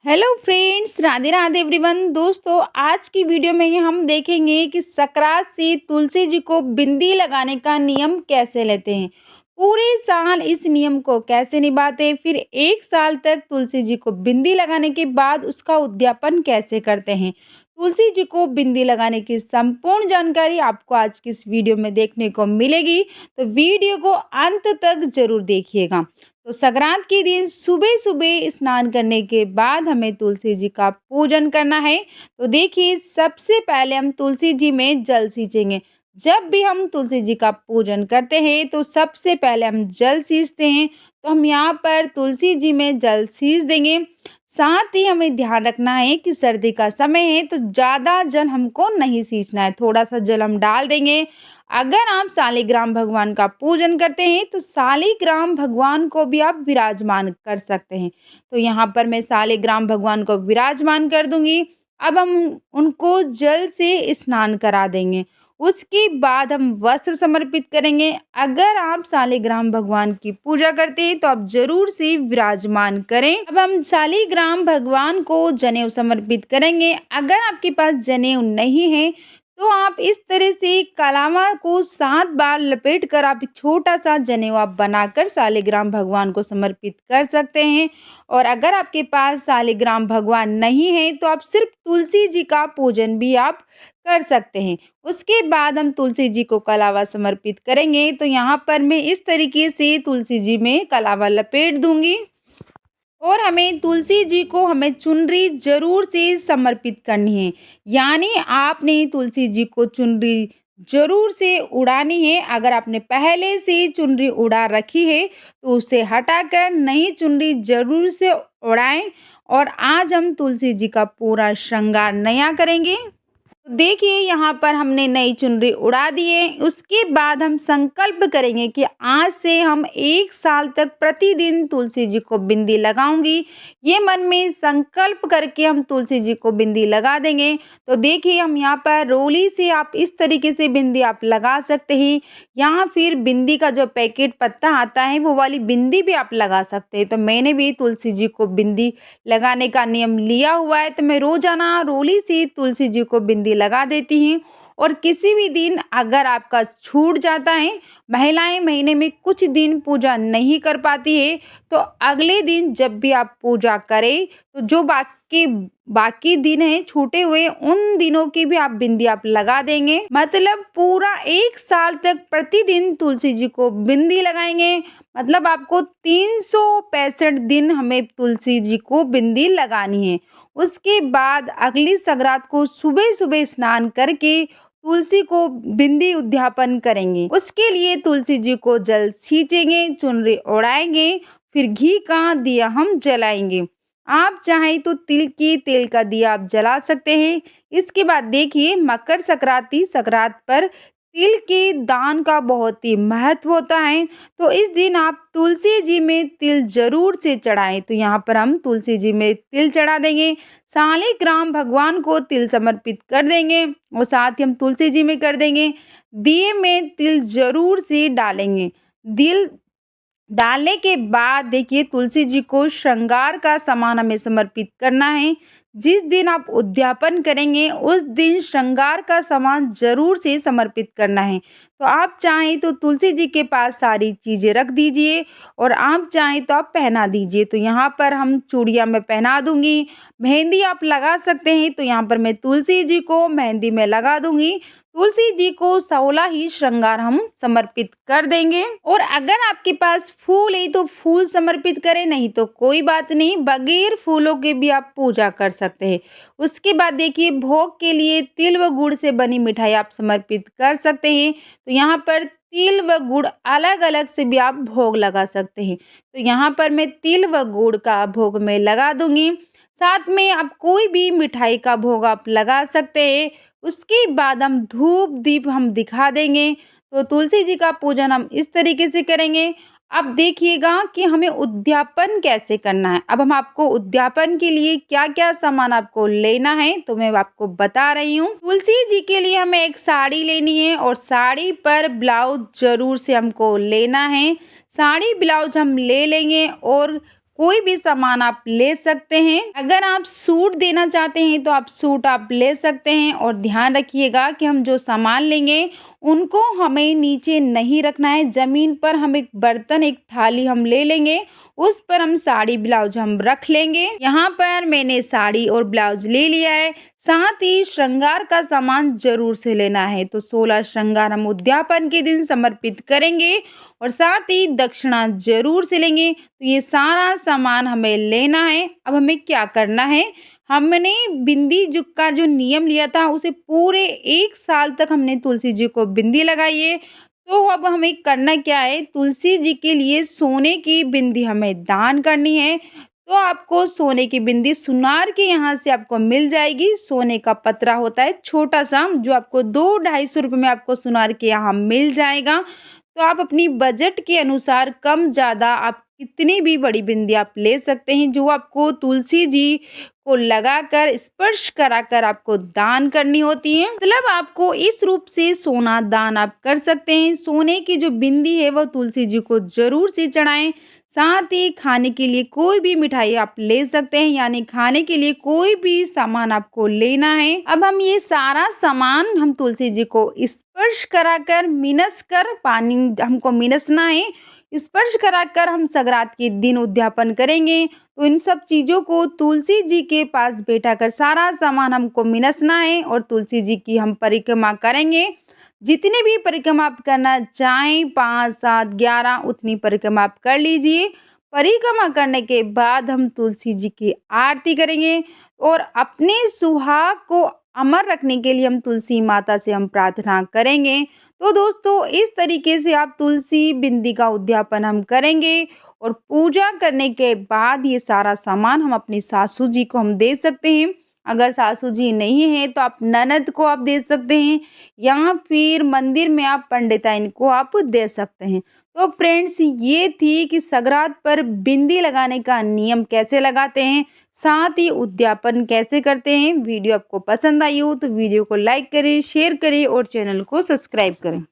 Hello friends, Radhe Radhe everyone. दोस्तों, आज की वीडियो में ये हम देखेंगे कि सकरात से तुलसी जी को बिंदी लगाने का नियम कैसे लेते हैं, पूरे साल इस नियम को कैसे निभाते हैं, फिर एक साल तक तुलसी जी को बिंदी लगाने के बाद उसका उद्यापन कैसे करते हैं। तुलसी जी को बिंदी लगाने की संपूर्ण जानकारी आपको आज की इस वीडियो में देखने को मिलेगी, तो वीडियो को अंत तक जरूर देखिएगा। तो संक्रांत के दिन सुबह सुबह स्नान करने के बाद हमें तुलसी जी का पूजन करना है। तो देखिए, सबसे पहले हम तुलसी जी में जल सींचेंगे। जब भी हम तुलसी जी का पूजन करते हैं तो सबसे पहले हम जल सींचते हैं। तो हम यहाँ पर तुलसी जी में जल सींच देंगे। साथ ही हमें ध्यान रखना है कि सर्दी का समय है तो ज़्यादा जल हमको नहीं सींचना है, थोड़ा सा जल हम डाल देंगे। अगर आप शालिग्राम भगवान का पूजन करते हैं तो शालिग्राम भगवान को भी आप विराजमान कर सकते हैं। तो यहाँ पर मैं शालिग्राम भगवान को विराजमान कर दूंगी। अब हम उनको जल से स्नान करा देंगे। उसके बाद हम वस्त्र समर्पित करेंगे। अगर आप शालिग्राम भगवान की पूजा करते हैं तो आप जरूर से विराजमान करें। अब हम शालिग्राम भगवान को जनेऊ समर्पित करेंगे। अगर आपके पास जनेऊ नहीं है तो आप इस तरह से कलावा को 7 बार लपेट कर आप छोटा सा जनेऊ आप बनाकर शालिग्राम भगवान को समर्पित कर सकते हैं। और अगर आपके पास शालिग्राम भगवान नहीं है तो आप सिर्फ तुलसी जी का पूजन भी आप कर सकते हैं। उसके बाद हम तुलसी जी को कलावा समर्पित करेंगे। तो यहाँ पर मैं इस तरीके से तुलसी जी में कलावा लपेट दूंगी। और हमें तुलसी जी को हमें चुनरी जरूर से समर्पित करनी है, यानी आपने तुलसी जी को चुनरी जरूर से उड़ानी है। अगर आपने पहले से चुनरी उड़ा रखी है तो उसे हटाकर नई चुनरी जरूर से उड़ाएं। और आज हम तुलसी जी का पूरा श्रृंगार नया करेंगे। देखिए, यहाँ पर हमने नई चुनरी उड़ा दी है। उसके बाद हम संकल्प करेंगे कि आज से हम एक साल तक प्रतिदिन तुलसी जी को बिंदी लगाऊंगी। ये मन में संकल्प करके हम तुलसी जी को बिंदी लगा देंगे। तो देखिए, हम यहाँ पर रोली से आप इस तरीके से बिंदी आप लगा सकते हैं, या फिर बिंदी का जो पैकेट पत्ता आता है वो वाली बिंदी भी आप लगा सकते हैं। तो मैंने भी तुलसी जी को बिंदी लगाने का नियम लिया हुआ है, तो मैं रोजाना रोली से तुलसी जी को बिंदी लगा देती हूँ। और किसी भी दिन अगर आपका छूट जाता है, महिलाएं महीने में कुछ दिन पूजा नहीं कर पाती है, तो अगले दिन जब भी आप पूजा करें तो जो बाकी दिन है छूटे हुए, उन दिनों की भी आप बिंदी आप लगा देंगे। मतलब पूरा एक साल तक प्रतिदिन तुलसी जी को बिंदी लगाएंगे। मतलब आपको 365 दिन हमें तुलसी जी को बिंदी लगानी है। उसके बाद अगली संक्रांत को सुबह सुबह स्नान करके तुलसी को बिंदी उद्यापन करेंगे। उसके लिए तुलसी जी को जल सींचेंगे, चुनरी ओढ़ाएंगे, फिर घी का दिया हम जलाएंगे। आप चाहें तो तिल के तेल का दिया आप जला सकते हैं। इसके बाद देखिए, मकर संक्रांति संक्रांत पर तिल के दान का बहुत ही महत्व होता है। तो इस दिन आप तुलसी जी में तिल जरूर से चढ़ाएं। तो यहाँ पर हम तुलसी जी में तिल चढ़ा देंगे। शालिग्राम भगवान को तिल समर्पित कर देंगे और साथ ही हम तुलसी जी में कर देंगे। दिए में तिल जरूर से डालेंगे। दिल डालने के बाद देखिए, तुलसी जी को श्रृंगार का सामान हमें समर्पित करना है। जिस दिन आप उद्यापन करेंगे उस दिन श्रृंगार का सामान जरूर से समर्पित करना है। तो आप चाहें तो तुलसी जी के पास सारी चीज़ें रख दीजिए और आप चाहें तो आप पहना दीजिए। तो यहाँ पर हम चूड़ियाँ में पहना दूंगी। मेहंदी आप लगा सकते हैं, तो यहाँ पर मैं तुलसी जी को मेहंदी में लगा दूंगी। तुलसी जी को 16 ही श्रृंगार हम समर्पित कर देंगे। और अगर आपके पास फूल है तो फूल समर्पित करें, नहीं तो कोई बात नहीं, बगैर फूलों के भी आप पूजा कर सकते हैं। उसके बाद देखिए, भोग के लिए तिल व गुड़ से बनी मिठाई आप समर्पित कर सकते हैं। तो यहाँ पर तिल व गुड़ अलग अलग से भी आप भोग लगा सकते हैं। तो यहाँ पर मैं तिल व गुड़ का भोग में लगा दूंगी। साथ में आप कोई भी मिठाई का भोग आप लगा सकते हैं। उसके बाद हम धूप दीप हम दिखा देंगे। तो तुलसी जी का पूजन हम इस तरीके से करेंगे। अब देखिएगा कि हमें उद्यापन कैसे करना है। अब हम आपको उद्यापन के लिए क्या क्या सामान आपको लेना है तो मैं आपको बता रही हूँ। तुलसी जी के लिए हमें एक साड़ी लेनी है और साड़ी पर ब्लाउज जरूर से हमको लेना है। साड़ी ब्लाउज हम ले लेंगे और कोई भी सामान आप ले सकते हैं। अगर आप सूट देना चाहते हैं तो आप सूट आप ले सकते हैं और ध्यान रखिएगा कि हम जो सामान लेंगे उनको हमें नीचे नहीं रखना है, ज़मीन पर हम एक बर्तन, एक थाली हम ले लेंगे, उस पर हम साड़ी ब्लाउज हम रख लेंगे। यहाँ पर मैंने साड़ी और ब्लाउज ले लिया है। साथ ही श्रृंगार का सामान ज़रूर से लेना है। तो 16 श्रृंगार हम उद्यापन के दिन समर्पित करेंगे और साथ ही दक्षिणा ज़रूर से लेंगे। तो ये सारा सामान हमें लेना है। अब हमें क्या करना है, हमने बिंदी जो का जो नियम लिया था उसे पूरे 1 साल तक हमने तुलसी जी को बिंदी लगाई है। तो अब हमें करना क्या है, तुलसी जी के लिए सोने की बिंदी हमें दान करनी है। तो आपको सोने की बिंदी सुनार के यहाँ से आपको मिल जाएगी। सोने का पतरा होता है छोटा-सा, जो आपको 2-250 रुपए में आपको सुनार के यहाँ मिल जाएगा। तो आप अपनी बजट के अनुसार कम-ज़्यादा आप कितनी भी बड़ी बिंदी आप ले सकते हैं, जो आपको तुलसी जी को लगाकर स्पर्श कराकर आपको दान करनी होती है। मतलब आपको इस रूप से सोना दान आप कर सकते हैं। सोने की जो बिंदी है वो तुलसी जी को ज़रूर से चढ़ाएँ। साथ ही खाने के लिए कोई भी मिठाई आप ले सकते हैं, यानी खाने के लिए कोई भी सामान आपको लेना है। अब हम ये सारा सामान हम तुलसी जी को स्पर्श कराकर मिनस कर, पानी हमको मिनसना है, स्पर्श कराकर हम सग्रात के दिन उद्यापन करेंगे। तो इन सब चीज़ों को तुलसी जी के पास बैठा कर सारा सामान हमको मिनसना है और तुलसी जी की हम परिक्रमा करेंगे। जितनी भी परिक्रमा आप करना चाहें, 5, 7, 11 उतनी परिक्रमा आप कर लीजिए। परिक्रमा करने के बाद हम तुलसी जी की आरती करेंगे और अपने सुहाग को अमर रखने के लिए हम तुलसी माता से हम प्रार्थना करेंगे। तो दोस्तों इस तरीके से आप तुलसी बिंदी का उद्यापन हम करेंगे और पूजा करने के बाद ये सारा सामान हम अपनी सासू जी को हम दे सकते हैं। अगर सासू जी नहीं है तो आप ननद को आप दे सकते हैं या फिर मंदिर में आप पंडिताइन को आप दे सकते हैं। तो फ्रेंड्स ये थी कि सग्रात पर बिंदी लगाने का नियम कैसे लगाते हैं, साथ ही उद्यापन कैसे करते हैं। वीडियो आपको पसंद आई हो तो वीडियो को लाइक करें, शेयर करें और चैनल को सब्सक्राइब करें।